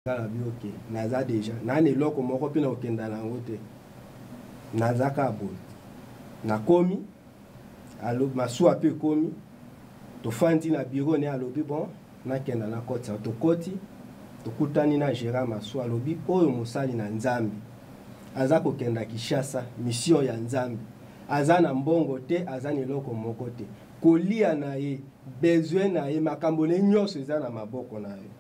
ok naza déjà na ne loko moko pe na okenda na ngote naza ka bon na komi alo masuwa pe komi to fandi na bureau ne alobi bon na kenda na koti to koti to kutani na gérant masuwa alobi oyo mosali na nzambe aza ko kenda Kishasa mission ya nzambe aza na mbongo te aza ne loko moko te kolia na ye besoin na ye makambo ne nyonso eza na maboko na ye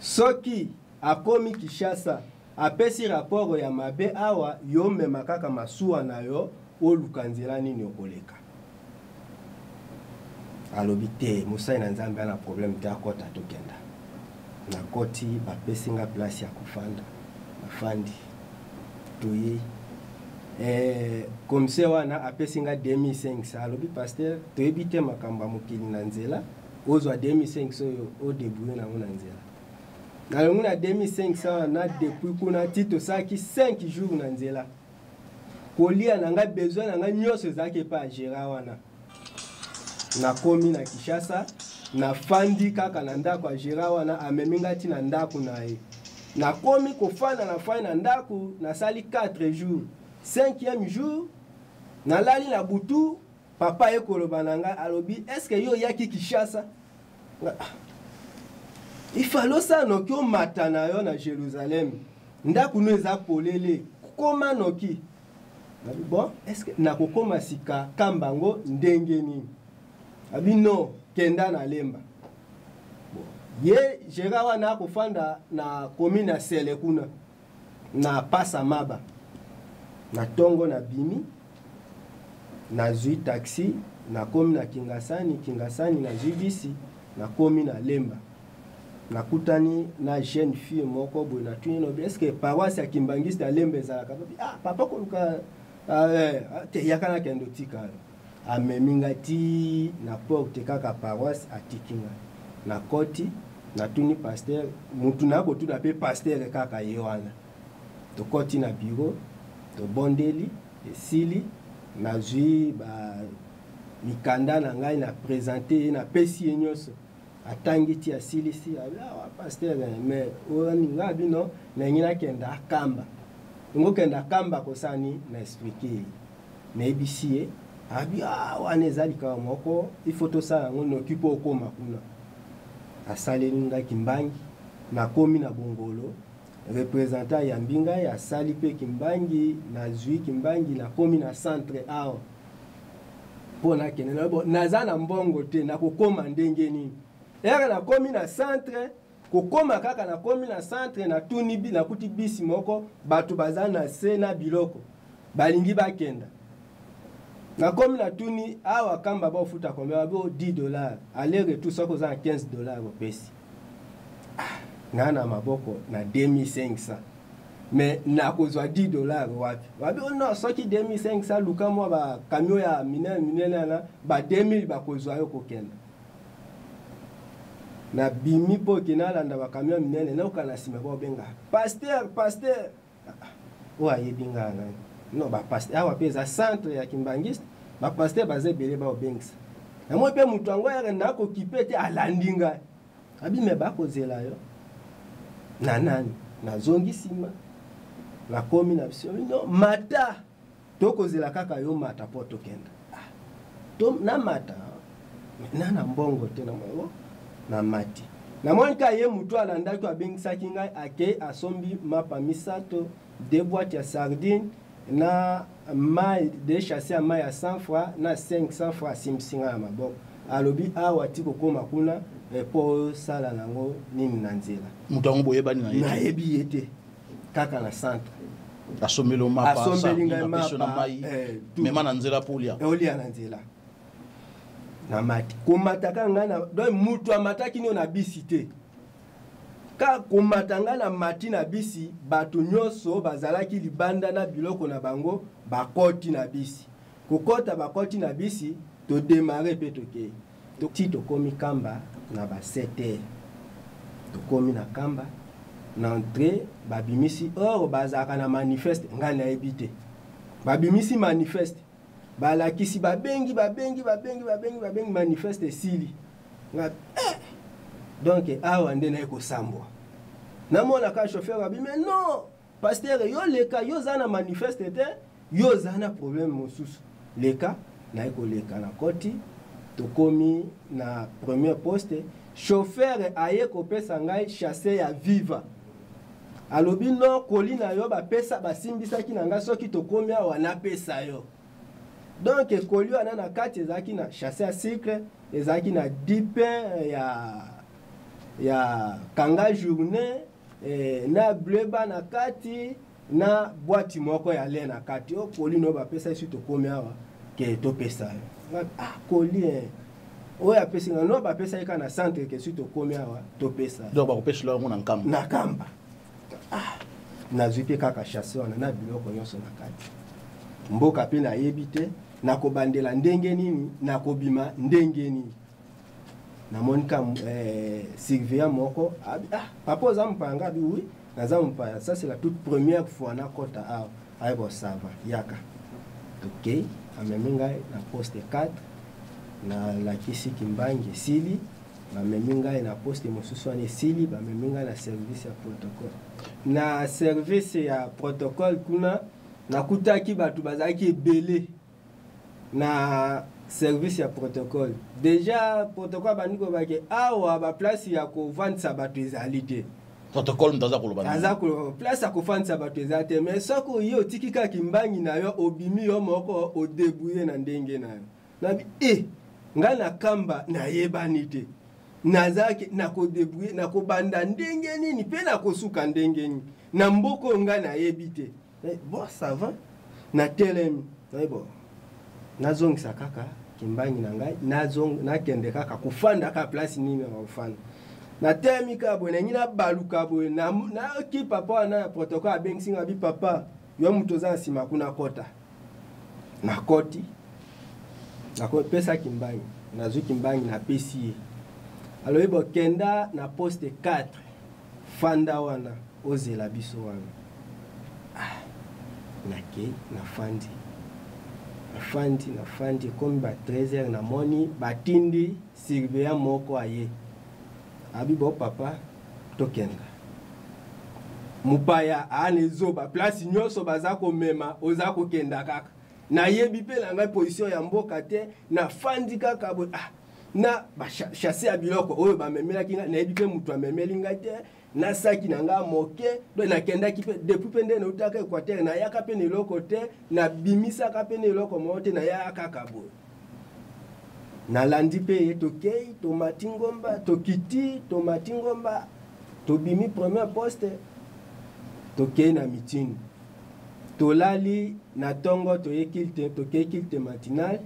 soki akomi Kishasa apesi rapport ya mabe awa yo mema kaka masuwa na yo oluka nzela nini okoleka alobi te mosali na nzambe ana problème te akota tokenda na koti bapesi nga place ya kofanda nafandi toye komse wana apesi nga 2500 alobi pasteur toyebi te makambo ya mokili na nzela ozwa 2500 oyo odebrouye nango na nzela nalongi na 2500 na depuis kuna ti tosaki 5 jours na nzela kolia na nga besoin na nga nyonso ezalaki epa agera wana nakomi na Kishasa nafandi kaka na ndako agera wana amemi nga ti na ndako na ye nakomi kofanda na fai na ndako nasali 4 jours 5e jour nalali na butu papa ekoloba na nga alobi est-ce que yo yaki Kishasa ifalo sa noki omata na yo na Jérusalem ndako no eza polele koma noki bon est-ce que nakokoma sika kambango ndenge nini abi no kenda na lemba bon ye jera wana kofanda na commune ya Sele kuna na pasa maba na tongo na bimi na zui taxi na komi na Kingasani na zui bisi na komi na lemba na kutani na jeune fille moko boy na tuni no est-ce que paroisse ya Kimbangiste ya lembe ezalaka papa koluka te yakana kendo tika ameminga ti na porte kaka paroisse atikinga na koti na tuni pasteur mutu na ko tuna pe pasteur kaka yewana to koti na bureau to bondeli esili na zui ba mikanda na ngai na présenter na pesi nyonso atangi ti asilisi pasteur mais oni nga bino na ngina kenda kamba ngo kenda kamba kosani na expliquer na ebisie abi wana ezali ka moko ifoto sala ngo nokipo okoma kuna asale nga Kimbangi na komi na Bongolo représentant ya mbinga ya sali pe Kimbangi na zui Kimbangi na komi na centre awa pona kenela bo naza na mbongo te na kokoma ndenge nini era na komi na centre kokoma kaka na komi na centre na tuni bi na kuti bisi moko batu baza na se na biloko balingi bakenda na komi na tuni awa kamba ba ofuta komba bo $10 aller retour soko za $15 opesi na maboko na 2500 mais na kozwa $10 wapi wabi no soki 2500 luka mwa ba camion ya minene na ba 2000 ba kozwa yo kokenda na bimi po kinala ba camion minene na ukana sima ba benga pasteur wa yebinga na no ba pasteur awa peza centre ya Kimbangiste ba pasteur baze bele ba obengisa na mo pe mutu ango ya na ko kipete alandinga abi me ba kozela yo na nani na zongi sima na komi na biso no mata tokozela kaka yo mata po tokenda to na mata na mbongo te na mwa na mati na monika ye mutu alandaki abengisaki ngai ake asombi mapa misato de boîte ya sardine na mai de chasser à mai à 100 francs na 500 francs simsinga ya maboko alobi awa tiko koma kuna po sala nango nini na nzela mutu ango boyebani na yebi yete kaka na centre asomelo mapa asombelinga na mai mema na nzela polia olia na nzela na mati komataka ngana donc mutu amataki ni na bisi te ka komatanga na mati na bisi bato nyonso bazalaki libanda na biloko na bango bakoti na bisi kokota bakoti na bisi to démarrer pe toke to tito komi kamba na ba 7h to komi na kamba na entrée babimisi or bazaka na manifeste ngana ebite babimisi manifeste balakisi babengi manifeste sili nga donc awa nde na ekosambwa namona ka chauffeur abi mais non pasteur yo leka yo zana manifeste te yo zana problème mosusu leka na eko leka na koti tokomi na premier poste chauffeur aye kopesa ngai chasse ya viva alobi no koli na yo bapesa basimbisaki na ngai soki tokomi awa napesa yo donc koli wana na kati ezalaki na chasse ya sucre ezalaki na 10 pain ya kanga journée na bleba na kati na boîte moko ya lait na kati o koli no bapesa isi tokomi awa ke topesa yo koli oyo apesi nga no bapesa eka na centre ke isi tokomi awa topesa donc bakopesela yango na nkamba nazwi mpe kaka chasse wana na biloko nyonso na kati mboka mpe nayebi te nakobandela ndenge nini nakobima ndenge nini namoni ka surveillant moko papa oza mpanga abi oui naza mpaya ça c'est la toute première fois nakota awa ayebo sava yaka ok amemi ngai na poste 4 nalakisi kimbangi esili bamemi ngai na poste mosusu wana esili bamemi ngai na service ya protocole na service ya protocole kuna nakutaki bato bazalaki ebele na service ya protocole déjà protocole bandi kobaki awa baplace ya kovandisa bato ezali te protocole mtaza koloba aza ko place ya kofandisa bato ezali te mais soki oye otiki kaka kimbangi na yo obimi yo moko odebouye na ndenge na yo nabi ngai na kamba nayebani te nazaki nakodebouye nakobanda ndenge nini mpe nakosuka ndenge nini na mboko ngai nayebi te bon ça va na telemi bon nazongisa kaka kimbangi na ngai nakende kaka kofanda ka place nini ya kofanda na telemi ka boye nangi nabaluka boye nayoki papa wana ya protocole abengisi nga bi papa yo moto oza na nsima kuna kota nakoti nakopesa kimbangi nazwi kimbangi napesi ye alobi bokenda na poste 4 fanda wana ozela biso wana nake nafandi komi ba 13h namoni batindi surveillant moko aye abi bo papa tokenda mupaya ana ezoba place nyonso baza komema oza kokenda kaka nayebi mpe na ngai position ya mboka te nafandi kaka boye na chasse ya biloko oyo bamemelaki ngai nayebi mpe moto amemeli ngai te nasaki na ngai moke do nakendaki mpe depuis mpe nde nautaka Équateur nayaka mpe na eloko te nabimisaka mpe na eloko moko te nayaka kaka boye nalandi mpe ye tokei tomati ngomba tokiti tomati ngomba tobimi premier poste tokei na mitini tolali na tongo tokei kilte matinal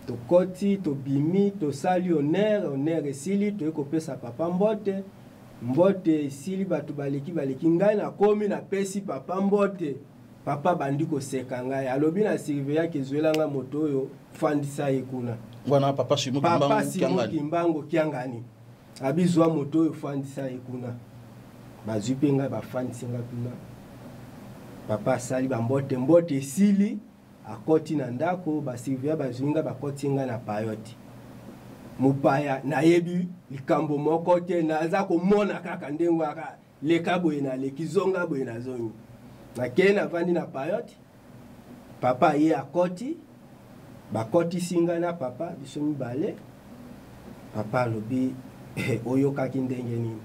tokoti tobimi tosali honneur esili toye kopesa papa mbote esili bato baleki ngai nakomi napesi papa mbote papa bandi koseka ngai alobi na surveillant kezwelanga moto oyo fandisa ye kuna wana papa Simo Kimbango kiangani abizwa moto oyo fandisa ye kuna bazwi mpe ngai bafandisi ngai kuna papa asali bambote esili akoti na ndako basurveillant bazwi ngai bakoti ngai na payoti mupaya nayebi likambo moko te naza komona kaka ndenge aka leka boye naleki zonga boye nazongi nakei navandi na payoti papa ye akoti bakotisi ngai na papa biso mibale papa alobi oyokaki ndenge nini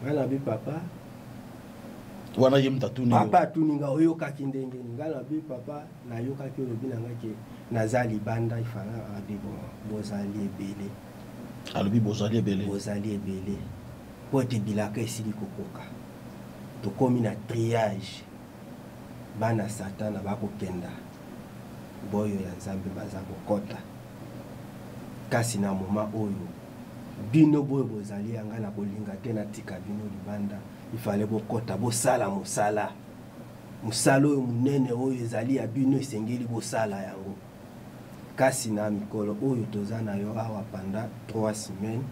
ngai nabi papa wana ye mtatuni papa atuni ngai oyokaki ndenge nini ngai nabi papa nayokaki olobi na ngai ke naza libanda ifala abi bozali ebele alobi bozali ebele po te bilaka esili kokoka tokomi na triage bana satana bakokenda boyo ya nzambe baza kokota kasi na moma oyo bino boyo bozali yanga na bolinga te na tika bino libanda ifale bokota bosala mosala oyo munene oyo ezali ya bino esengeli bosala yango kasi na mikolo oyo toza na yo awa panda 3 semaines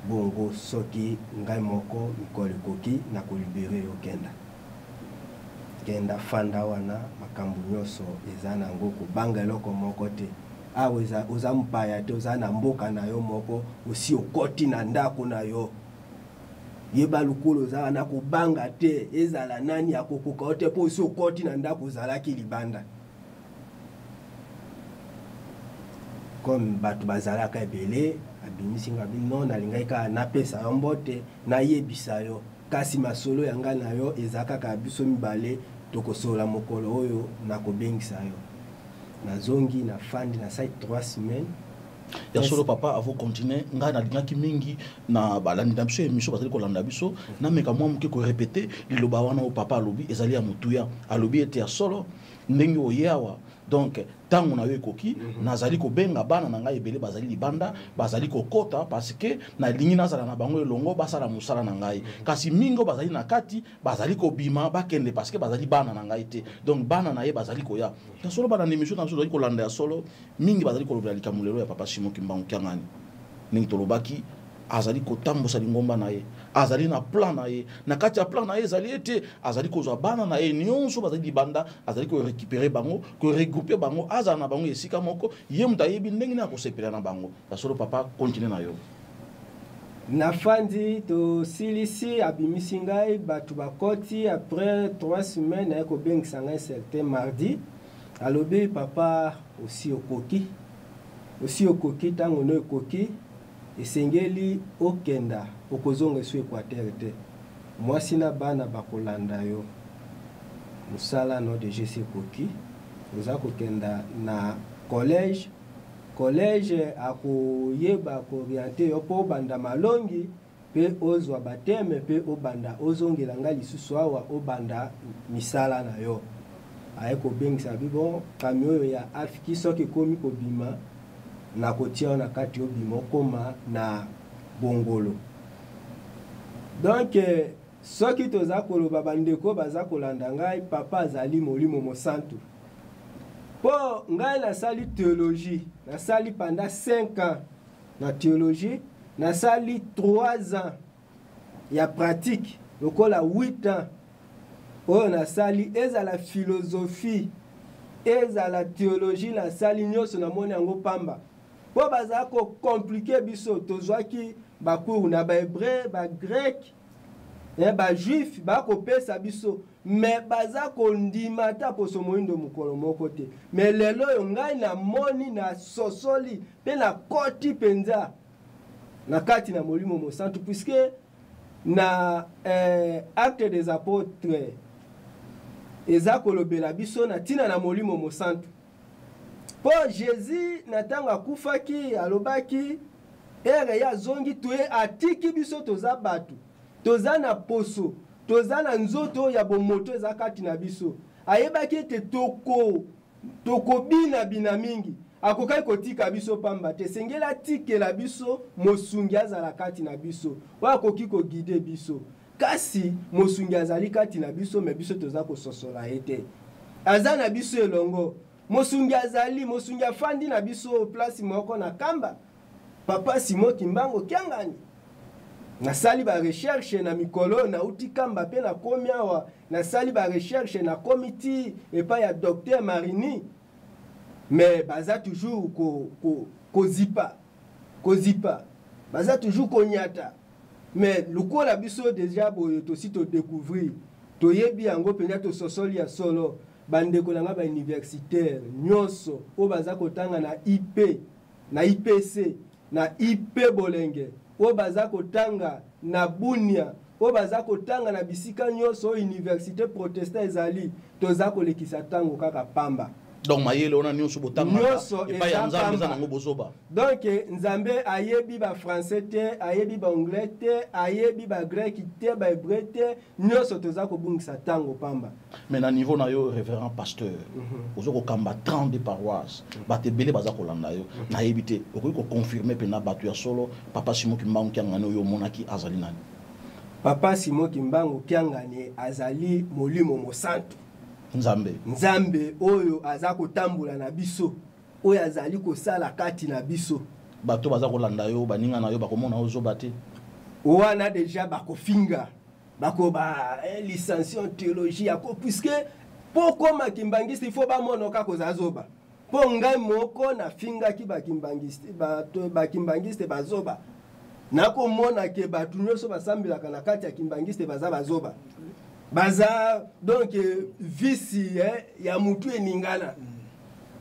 bongo soki ngai moko mikolo ekoki na kolibere yo kenda fanda wana makambo nyonso eza nango kobanga eloko moko te awa oza mpaya te oza na mboka na yo moko osi okoti na ndako na yo yeba lukolo za na kubanga te ezala nani akokoka te po so koti na ndako zalaki libanda comme batu bazalaka ebele abimisinga bino nalingai ka napesa yo mbote nayebisa yo kasi masolo yanga na yo ezaka ka biso mibale tokosola mokolo oyo nakobengisa yo nazongi na fandi na site 3 semaines ya solo papa avo continuer nga na lingaki mingi na balandi na biso émission bazali kolanda biso na meka mwa moke ko répéter liloba wana o papa alobi ezali ya mutuya alobi ete ya solo ndenge oyawa donc tango na yo ekoki nazali kobenga bana na ngai ebele bazali libanda bazali kokota parce que na lingi nazala na bango elongo basala musala na ngai kasi mingo bazali na kati bazali kobima bakende parce que bazali bana na ngai te donc bana na ye bazali koya ya solo bana émission na biso bazali kolanda ya solo mingi bazali kolobela likamulelo ya papa Simon Kimbangu Kiangani ningi tolobaki azali kotambosa lingomba na ye azali na plan na ye na kati ya plan na ye ezali ete azali kozwa bana na ye nyonso bazali libanda azali ko récupérer bango ko regrouper bango azala na bango esika moko ye muta yebi ndenge na kosepela na bango ya solo papa continue na yo na fandi to silisi abimisi ngai batu bakoti après 3 semaines na ko bengisa ngai certain mardi alobi papa aussi okoki tango no ekoki esengeli okenda okozonga su Équateur te mwasi na bana bakolanda yo musala no de GC koki oza kokenda na collège akoyeba koorienter yo po banda malongi pe ozwa bateme pe obanda ozongela nga lisusu awa obanda misala na yo aye kobengisa bibo kami oyo ya afiki soki komi kobima na kotia na kati obima okoma na bongolo donc soki toza koloba bandeko baza kolanda ngai papa azali molimo mosantu po ngai nasali théologie nasali pendant 5 ans na théologie nasali 3 ans ya pratique lokola 8 ans oyo nasali ezala philosophie ezala théologie nasali nyonso namoni yango pamba po baza ko compliquer biso tozwaki bakour na bahébreu bagrec bajuif bakopesa biso me baza kondima ata poso moyindo mokolo moko te me lelo oyo ngai namoni na sosoli mpe na koti mpenza na kati na molimo mosantu puisque na acte des apôtres eza kolobela biso na ntina na molimo mosantu po Jésus na ntango akufaki alobaki ere ya zongi tuye atiki biso toza batu toza na poso toza na nzoto ya bomoto eza kati na biso ayebaki ete tokobina bina mingi akokaki kotika biso pamba te sengeli atikela biso mosungi azala kati na biso oyo akoki kogide biso kasi mosungi azali kati na biso me biso toza kososola ye te aza na biso elongo mosungi azali mosungi afandi na biso place moko na kamba papa Simon Kimbangu Kiangani nasali ba recherche na mikolo na uti kamba pe na komi awa nasali ba recherche na komiti epa ya docteur Marini mais baza toujours kozipa baza toujours konyata mais lokola biso déjà boyo tosi to découvrir toyebi yango penya to sosoli ya solo bandeko nanga ba universitaire nyonso o baza kotanga na IP na IPC na IP Bolenge o baza kotanga na Bunia o baza kotanga na bisika nyonso université protestant ezali toza kolekisa tango kaka pamba donc mayele ona nyonso botanga epa ya nzambe za nango bozoba donc nzambe ayebi ba français te ayebi ba anglais te ayebi ba grec te ba hébreu te nyonso toza kobungisa tango pamba mais na niveau na yo révérend pasteur ozo ko kamba 30 de paroisses batebele baza kolanda yo na yebite okoki ko confirmer pe na batu ya solo papa Simon Kimbangu Kiangani yo monaki azali nani papa Simon Kimbangu Kiangani azali molimo mosantu nzambe oyo aza kotambola na biso oyo azali kosala kati na biso bato baza kolanda yo baninga na yo bakomona ozoba te wana déjà bakofinga bakoba licencié en théologie yako puisque pour koma kimbangiste il faut bamonoka kozazoba po ngai moko na finga ki bakimbangiste bakimbangiste bazoba nakomona ke bato nyonso basambelaka na kati ya kimbangiste baza bazoba baza donc visi ya mutu eningana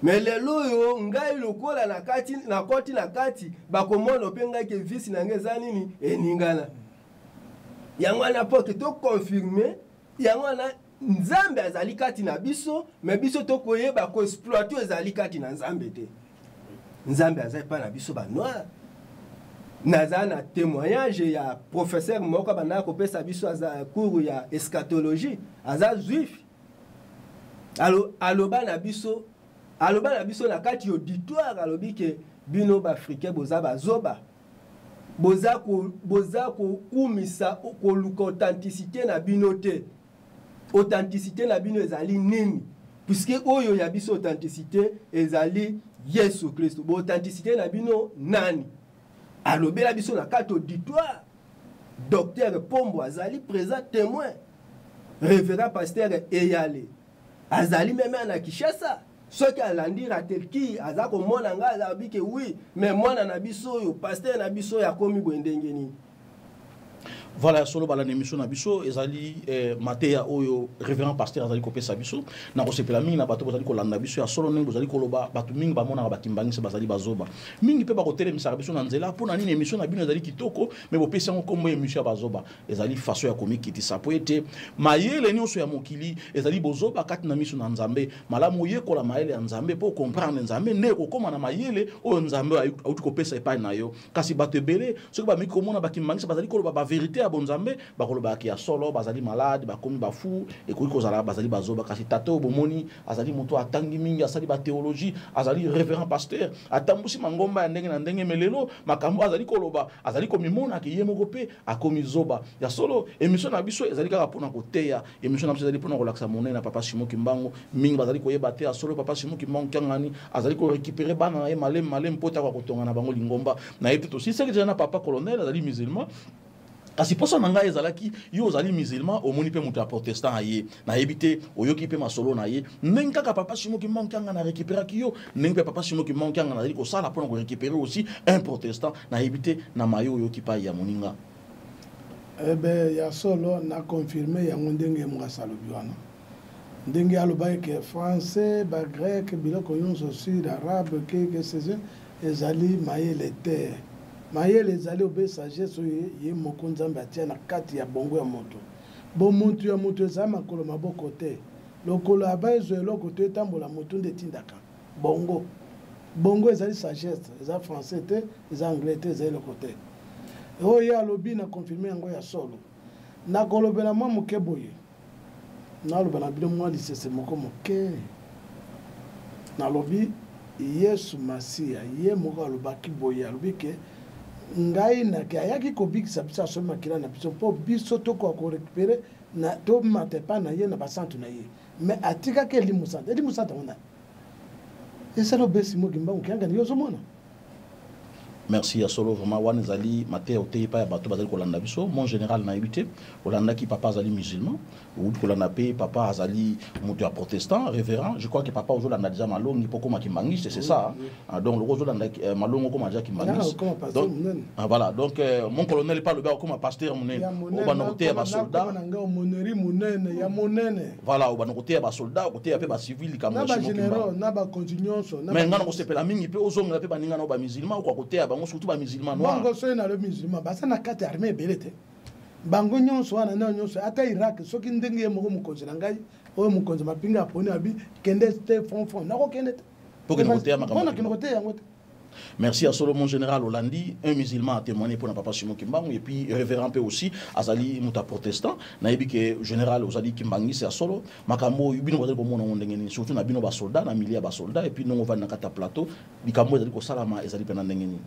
mais lelo oyo ngai lokola na kati bakomona mpe ngai ke visi na ngai eza nini eningana yango wana mpo ke toconfirme yango wana nzambe azali kati na biso mais biso tokoyeba koexploite ezali kati na nzambe te nzambe azali pa na biso banoir naza na témoignage ya professeur moko bandaka kopesa biso aza cours ya eschatologie aza juif aloba na biso na kati auditoire alobi ke bino baafricain boza bazoba boza kokumisa koluka authenticité na bino te authenticité na bino ezali nini puisque oyo ya biso authenticité ezali Yesu Kristo bo authenticité na bino nani alobela biso na kati auditoire docteur Pombo azali présent témoin révérend pasteur Eyale azali même na Kinshasa soki alandi ratelki aza komona nga azabi ke oui mais mwana na biso oyo pasteur na biso ya komi bwendenge nini. Voilà, solo bala émission na biso ezali mateya oyo révérend pasteur azali kopesa biso na kosepela mingi na bato bazali kolanda biso ya solo ndenge bazali koloba bato mingi bamona bakimbangisa bazali bazoba mingi pe bakotelemisa biso na nzela mpona nini émission na bino ezali kitoko mais bopesi yango kombo émission ya bazoba ezali façon ya komikitisa po ete mayele nyonso ya mokili ezali bozoba kati na miso na nzambe malamu oyekola mayele ya nzambe mpo comprendre nzambe nde kokóma na mayele oyo nzambe auti kopesa epai na yo kasi bato ebele soki bamiki komona bakimbangisa bazali koloba bavérité ya bonzambe bakoloba ki ya solo bazali malade bakomi bafu ekoki kozala bazali bazoba kasi tato bomoni azali moto atangi mingi asali ba théologie azali révérend pasteur atambusi mangomba ya ndenge na ndenge melelo makambo azali koloba azali komimona ki ye moko pe akomi zoba ya solo émission na biso ezali kaka pona koteya émission na biso ezali pona kolakisa monene na papa Simon Kimbangu mingi bazali koyeba te ya solo papa Simon Kimbangu kangani azali ko récupérer bana na ye malem pota kwa kotonga na bango lingomba na ye peut aussi c'est que na papa colonel azali musulman kasi poso na ngai ezalaki yo ozali musulman omoni pe moto ya protestant aye na yebite oyoki pe masolo na ye ndenge kaka papa Simon Kimbangu kanga na récupéraki yo ndenge pe papa Simon Kimbangu kanga na zali ko sala pona ko récupérer aussi un protestant na yebite na mayo oyoki pa ya moninga ya solo na confirmer ya ndenge mwasa lobiwana ndenge aloba ke français ba grec biloko yonso sud arabe que ces ezali mayele terre mayele ezali obe sagesse ye moko nzambe atia na kati ya bongo ya moto bo moto ya moto eza makolo maboko te lokolo abaezo eloko te etambola moto nde etindaka bongo ezali sagesse eza français te eza anglais te eza eloko te oyo alobi na confirme yango ya solo nakolobela mwa moke boye naloba na bino mwa lisese moko moke nalobi Yesu Masia ye moko alobaki boye alobi ke ngai na ke ayaki kobikisa biso asomi makila na biso mpo biso tokoka korécupere na tomate pa na ye na basantu na ye mais atikaki elimusanta ngo esala obesi mo Kimbangu kiangani yo ozomona. Merci ya solo vraiment wana ezali mateya oteyi pa ya bato bazali kolanda biso mon général na yebi te olandaki papa azali musulman outi kolanda pe papa azali moto ya protestant révérend je crois que papa ozolanda déjà malongi mpo koma kimbangiste c'est ça donc loko ozolanda malongo okoma déjà kimbangiste donc voilà donc mon colonel pa lobi akoma pasteur monene obana koteya basoldat voilà obana koteya basoldat koteya pe bacivil kamna na bacontinence mais ngana kosepela mingi pe ozongela pe baninga na bamusulman okwa koteya bango surtout ba musulman noir bango so na le musulman basa na kati armée belete bango nyonso wana na nyonso ata Irak soki ndenge moko mukonzi na ngai oyo mukonzi mapinga aponi abi kende te fond na ko kende pour que nous on a que nous yango. Merci à Solomon Général Hollandi, un musulman a témoigné pour papa Simon Kimbangu et puis révérend peu aussi Azali muta protestant na yebi que général Ozali Kimbangi c'est à Solo makambo bino bazali ko mona ndenge surtout na bino ba soldat na milia ba soldat et puis non on va na kata plateau bikambo ezali ko salama ezali pe na ndenge ni.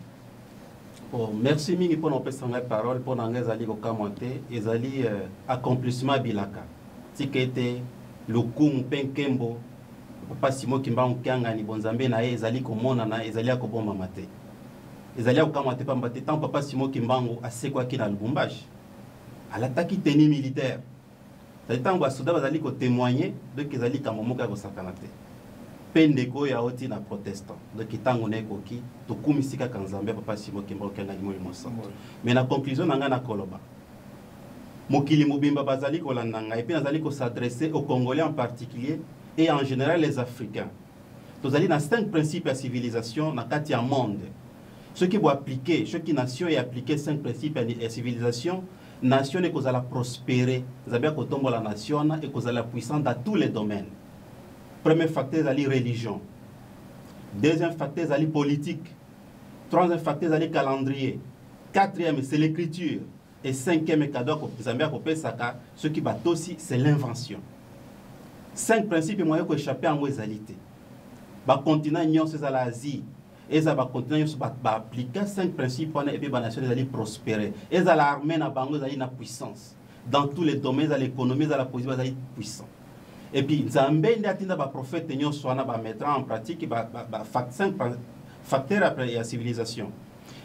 Oh, merci mingi pour nos personnes parole pour n'engager ezali ko commenter ezali accomplissement bilaka tikete lokumu penkembo papa Simon Kimbangu kianga ni bonzambe na ye ezali komona na ezali akobomba mate ezali akokamate pamba te tant papa Simon Kimbangu asekwaki na Lubumbashi alataki tenue militaire tango asoda bazali ko témoigner de que ezali kamomoko ya kosakana te pendeko ya oti na protestant donc itango ne koki to kumisika kanzambe papa simo kembo kenga ni moli mosa mais na conclusion nanga na koloba mokili mobimba bazali ko landanga et puis nazali ko s'adresser aux Congolais en particulier et en général les Africains tozali na 5 principes à civilisation na kati ya monde ceux qui vont appliquer ceux qui nation et appliquer 5 principes à civilisation nation et kozala prospérer zabia ko tombo la nation et kozala puissant dans tous les domaines. Premier facteur, c'est la religion. Deuxième facteur, c'est la politique. Troisième facteur, c'est le calendrier. Quatrième, c'est l'écriture. Et cinquième cadeau, ce qui bat aussi, c'est l'invention. 5 principes moyens pour échapper à l'égalité. Le continent, c'est l'Asie. Et ça va continuer à appliquer 5 principes et puis la nation va prospérer. Et ça l'armée na bango va une puissance. Dans tous les domaines, dans l'économie, dans la politique, va être puissant. Et puis, Nzambe ndatinda ba prophète nyonso wana ba mettre en pratique ba 5 facteurs après la civilisation.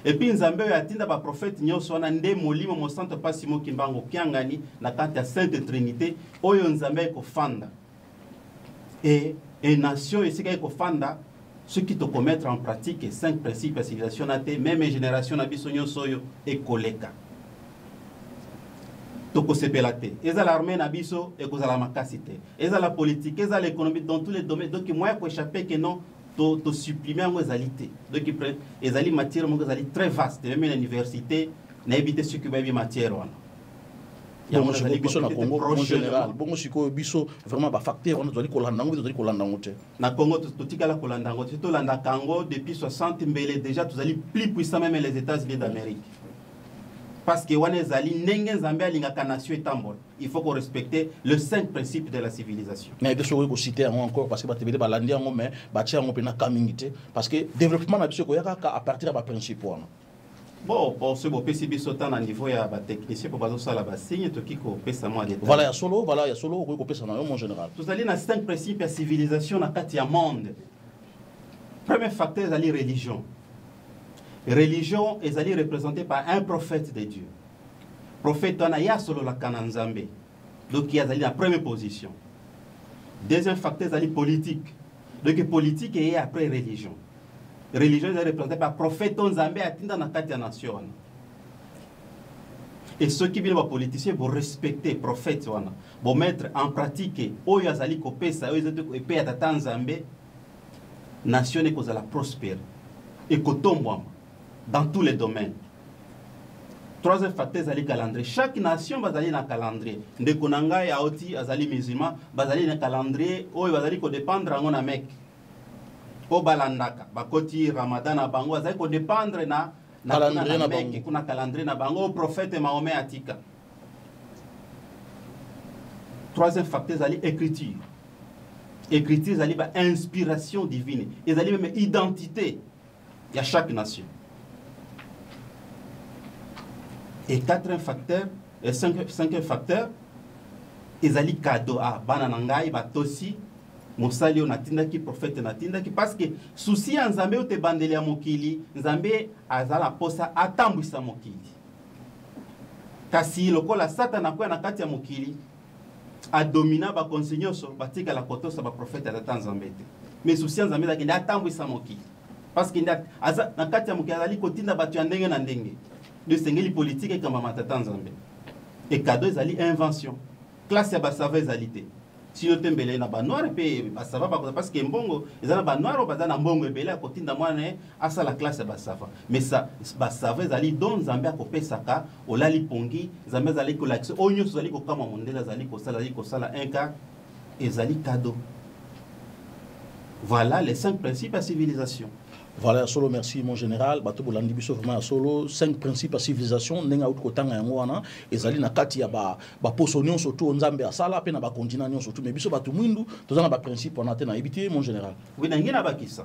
Et puis Nzambe yatinda ba prophète nyonso wana nde molimo mo centre pasimo kimbango kiangani na kati ya Sainte Trinité oyo Nzambe ko fanda. Et nation ici ko fanda ce qui te commettre en pratique 5 principes de civilisation na te même génération na biso nyonso yo ekoleka. Toko sepelate. Eza l'armée na biso et kozala makasite. Eza la politique, eza l'économie dans tous les domaines. Donc moi pour échapper que non to supprimer en égalité. Donc ezali matière mo ezali très vaste même l'université na éviter ce que ba bi matière wana. Ya mo ezali biso na Congo en général. Bongo siko biso vraiment ba facteur on doit kolanda ngo doit kolanda ngo te. Na Congo to tikala kolanda ngo to landa Congo depuis 60 mbele déjà tous allez plus puissant même les États-Unis d'Amérique. Parce que il faut qu'on respecte les 5 principes de la civilisation. Mais il faut citer encore parce que parce que le développement à partir de principe. Bon, pour ce beau PCB sautant à niveau il y a des techniciens pour baser ça là-bas signe tout qui copie ça moi. Voilà, il y a solo copie ça en général. Tout allez dans 5 principes de la civilisation dans le monde. Premier facteur c'est la religion. Religion est représentée par un prophète de Dieu. Prophète on a ya solo la kananzambe. Donc il y a la première position. Deuxième facteur c'est la politique. Donc politique est après religion. Religion est représentée par prophète nzambe atinda na kati ya nation. Et ceux qui viennent les politiciens vont respecter prophète wana, vont mettre en pratique oyo azali kopesa oyo zetu epé ya tata nzambe nation est kozala prospère et kotombwa dans tous les domaines. Troisième facteur, c'est le calendrier. Chaque nation va aller dans le calendrier. Dès qu'on a un yaoti, azali musulman, va aller dans le calendrier, ou va aller dépendre de la Mecque. Au balandaka, bakoti Ramadan na bango, azali ko dépendre na Mecque, kuna calendrier na bango, prophète Mahomet atika. Troisième facteur, c'est l'écriture. Écriture, c'est l'inspiration divine. Et c'est même identité. Il y a chaque nation. Et 4 facteurs, et 5 facteurs, ils ont cadeau à Bananangai, Batosi, Moussali, Natinda qui prophète Natinda qui parce que souci en Zambé ou te bandeli à Mokili, Zambé a la posa atambwisa Mokili. Kasi lokola Satan kwa na kati ya Mokili a domina ba conseiller sur batika la koto sa ba prophète à temps Zambé. Mais souci en Zambé da atambwisa Mokili. Parce qu'il y a na kati ya Mokili ali kotinda batu ya ndenge na ndenge. De sengeli politique et comme matata nzambe et cadeau ezali invention classe ya basava ezalité si yo tembele na ba noir pe basava parce que mbongo ezana ba noir bazana mbongo ebele akotinda mwana asa la classe ya basava mais ça basava ezali don nzambe akopesaka olali pongi nzambe ezali ko l'accès onyo ezali ko kama mondela ezali ko sala un cas ezali cadeau. Voilà les 5 principes à civilisation. Voilà, solo merci mon général. Bato bolandi biso vraiment solo 5 principes à civilisation nenga out kotanga yango wana ezali na kati ya ba posonyo surtout nzambe asala pe na ba continent surtout mais biso bato mwindu tozana ba principe on a te na ebité mon général. Oui nangina bakisa.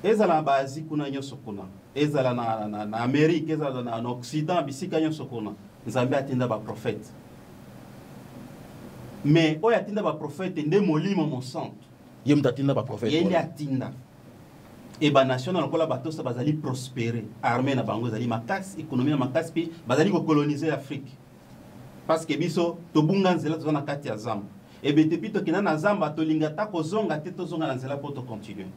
Ezala bazi kuna nyoso kuna. Ezala na Amérique, ezala na Occident bisika nyoso kuna. Nzambe atinda ba prophète. Mais oya atinda ba prophète nde molimo mon centre. Yem tatinda ba prophète. Yende atinda. Et ba nation na lokola bato sa bazali prospérer armée na bango zali makasi économie na makasi pi bazali ko coloniser Afrique parce que biso to bunga nzela to na kati ya zamba et bien depuis to kina na zamba to lingata ko zonga te to zonga na nzela pour to continuer.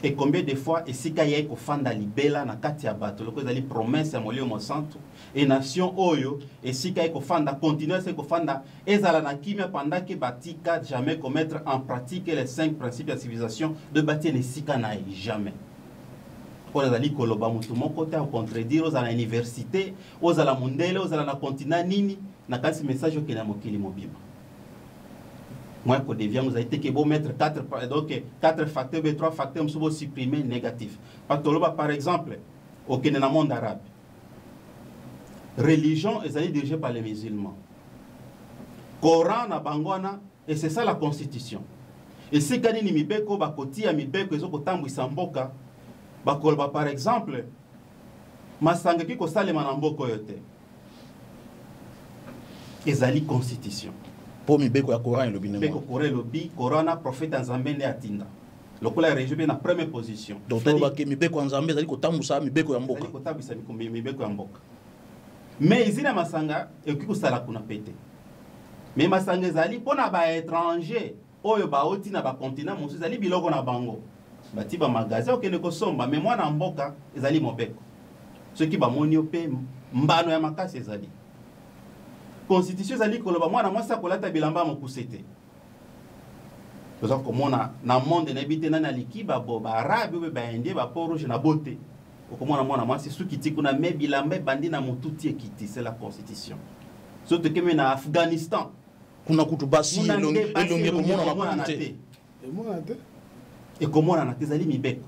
Et combien de fois et si kaya ko fanda libela na kati ya bato loko ezali promesse ya molio mo santo et nation oyo et si kaya ko fanda continuer c'est ko fanda ezala na kimia pendant que batika jamais commettre en pratique les 5 principes de la civilisation de bâtir ne sika na jamais. On ezali koloba mutu moko te contredire aux à l'université aux à la mondele aux à la continent nini na kasi message ke na mokili mobima. Moi, que devient, vous avez été que vous mettre 4 facteurs, 3 facteurs, vous supprimer négatifs. Par exemple, au monde arabe, religion est dirigée par les musulmans. Coran na bangwana, et c'est ça la constitution. Et si vous avez mi beko bakoti ya mi beko ezo kotambu isamboka, bakoloba par exemple, masanga ki ko salema na mboko yote. Ezali constitution. Pour mi beko ya Coran le binema. Beko Coran le bi, Corona prophète Nzambe ne atinda. Lokola région na première position. Donc to ba ke mi beko Nzambe ezali kotambusa mi beko ya mboka. Ezali kotambusa mi beko ya mboka. Mais izina masanga ekoki sala kuna pete. Mais masanga ezali pona ba étranger oyo ba oti na ba continent mosu ezali biloko na bango. Bati ba magasin okene ko somba mais moi na mboka ezali mobeko. Ceux qui ba monio pe mbano ya makasi ezali. Constitution ezali koloba mwana mwasi akolata bilamba mokusete. Parce que komona na monde na bité na likiba bo ba arabe be ba indie ba port rouge na beauté. Komona mwana mwasi suki tikuna me bilamba bandi na mututi ekiti, c'est la constitution. Surtout que na Afghanistan kuna kutubasi elonge komona na konte. Et komona na tezali mibeko.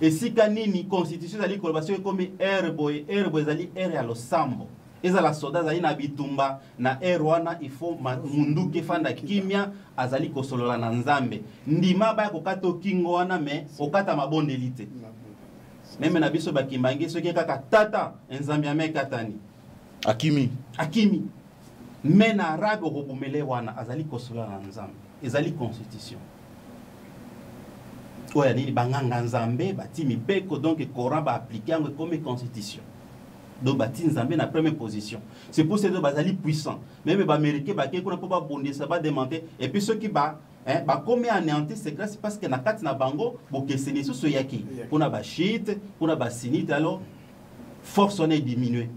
Et si kanini constitution ezali koloba so comme airboy ezali air ya losambo. Ezala soda zali na bitumba na erwana ifo munduke fanda kimia azali kosolola na nzambe ndima ba kokato kingo wana me okata mabondelite meme na biso bakimbangi soki kaka tata nzambe ya mekatani akimi me na arabe okobumele wana azali kosolola na nzambe ezali constitution oya nini banganga nzambe batimi beko donc Coran ba appliquer yango comme constitution. Donc bati Nzambe na première position. C'est pour ces deux bazali puissants. Même les Américains ba qui pas bonder ça va démonter et puis ceux qui ba comme anéantir c'est grâce parce que na kati na bango boke seni so yaki. Kuna ba chiite, kuna ba sinite alors force on est diminuée.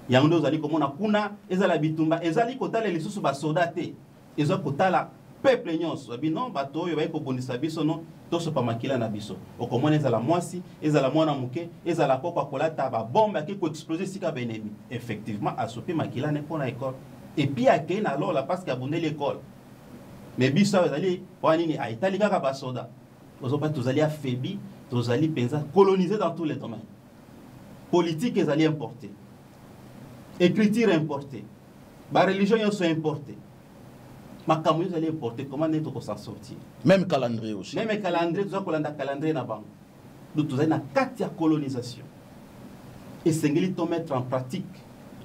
Yango zali comme na kuna ezala bitumba ezali kotala les sous ba soldate. Ezo kotala peuple nyonso non bato oyo ba ko bondisa biso non toso pa makila na biso okomona ezala mwasi ezala mwana muke ezala poko kolata ba bombe ki ko exploser sika benemi effectivement asopi makila ne pona école et puis akena alors la parce qu'abonner l'école mais biso ezali wanini a itali kaka ba soda ozo pa tozali affaibli tozali penza coloniser dans tous les domaines politique ezali importé écriture importée ba religion yo sont importée. Ma camus allait porter comment n'est-ce qu'on s'en sortir. Même calendrier aussi. Même calendrier, tout ça qu'on a calendrier na banque. Nous tous avons une colonisation. Et c'est ce qu'on mettre en pratique.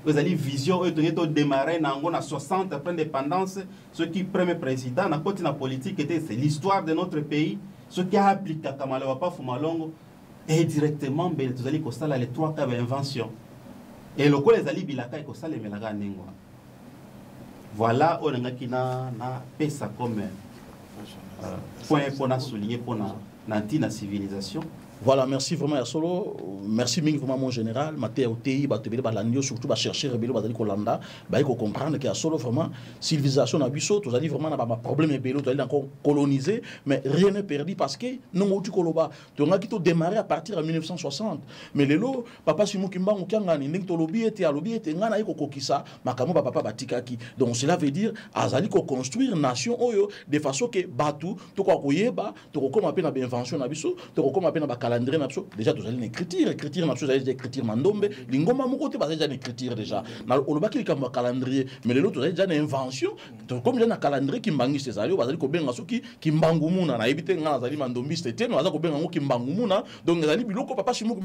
Vous avez vision, vous avez démarré en 60 après l'indépendance. Ce qui premier président, na côté na politique c'est l'histoire de notre pays. Ce qui a appliqué à Kamala Wapa Fumalongo et directement, vous allez constater les 3 cas d'invention. Et le coup les ali bilaka et constater les melaga nengwa. Voilà, on a pesa comme point pour souligner pour la civilisation. Voilà, merci vraiment Yasolo. Merci Ming vraiment mon général. Matéo Tei, Batebele, Balanio, surtout chercher Rebelo, Badali Kolanda. Il faut comprendre qu'il y a solo vraiment civilisation à Bissot. Vous allez vraiment avoir un problème et Bélo, vous allez encore coloniser, mais rien n'est perdu parce que non, tu koloba. Tu as quitté démarré à partir de 1960. Mais les lots, papa Simon Kimba, on kanga ni ning to lobby était à lobby était ngana iko kokisa, makamo papa batikaki. Donc cela veut dire azali ko construire nation oyo de façon que batu to ko koyeba, to ko comme appel na invention na Bissot, to ko comme appel na calendrier déjà tu as une écriture écriture mandombe lingoma moko te déjà une écriture déjà na olobaki likamba calendrier mais les autres déjà une invention comme déjà na calendrier qui mbangi ces alio bazali ko benga soki ki mbangu muna na ebite ngana zali mandombi c'était no azali ko benga ngo ki mbangu muna donc ezali biloko papa Simon